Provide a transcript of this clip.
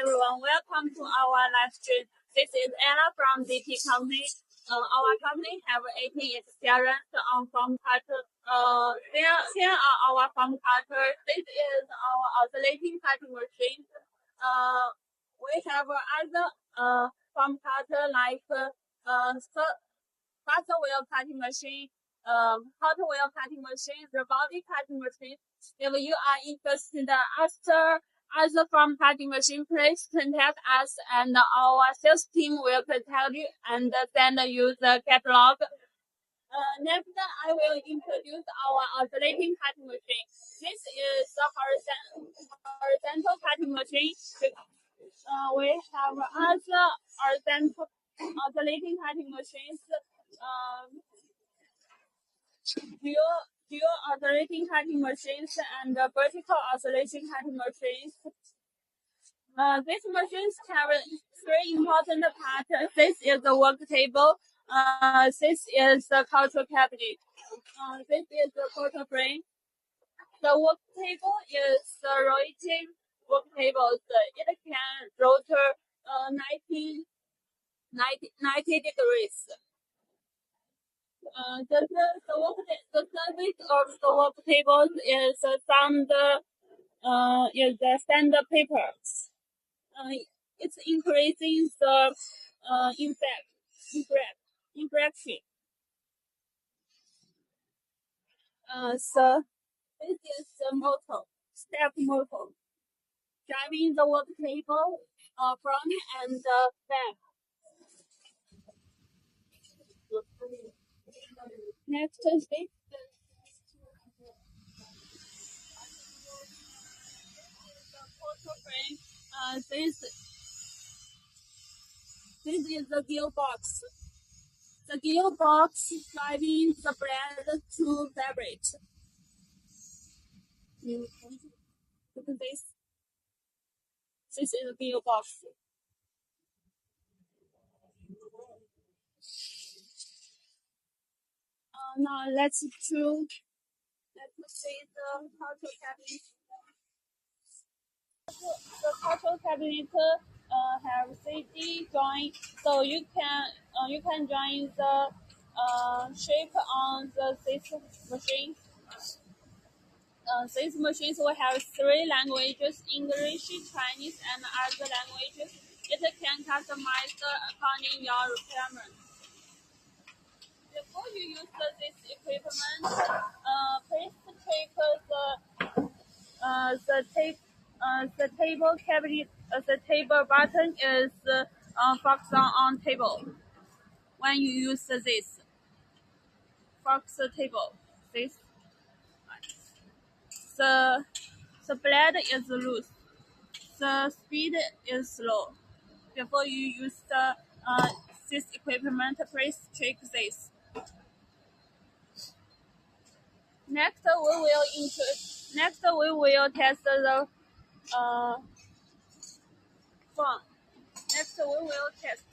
everyone, welcome to our live stream. This is Ella from D&T Company. Our company have 18 experience on foam cutter. Here are our foam cutters. This is our oscillating cutting machine. We have other foam cutter like faster wheel cutting machine, hot wheel cutting machine, robotic cutting machine. If you are interested after other foam cutting machine, please contact us and our sales team will contact you and send you the catalog. Next, I will introduce our oscillating cutting machine. This is the horizontal cutting machine. We have other horizontal oscillating cutting machines. Dual oscillating cutting machines and vertical oscillating cutting machines. These machines have three important parts. This is the work table. This is the control cabinet. This is the control frame. The work table is the rotating work table. It can rotate 90 degrees. The service of the work table is the standard papers. It's increasing the infraction. So this is the motor, step motor, driving the work table front and back. Next is the control frame. This is the gearbox. The gearbox driving the blade to vibrate. Look at this. This is the gearbox. Now let's see the control cabinet. The control cabinet have CD joint, so you can join the shape on this machine. These machines will have three languages: English, Chinese, and other languages. It can customize according to your requirements. Before you use this equipment, please check the table cabinet. The table button is focused on table. When you use this, focus the table. This. The blade is loose. The speed is slow. Before you use this equipment, please check this. Next, we will test the phone. Next, we will test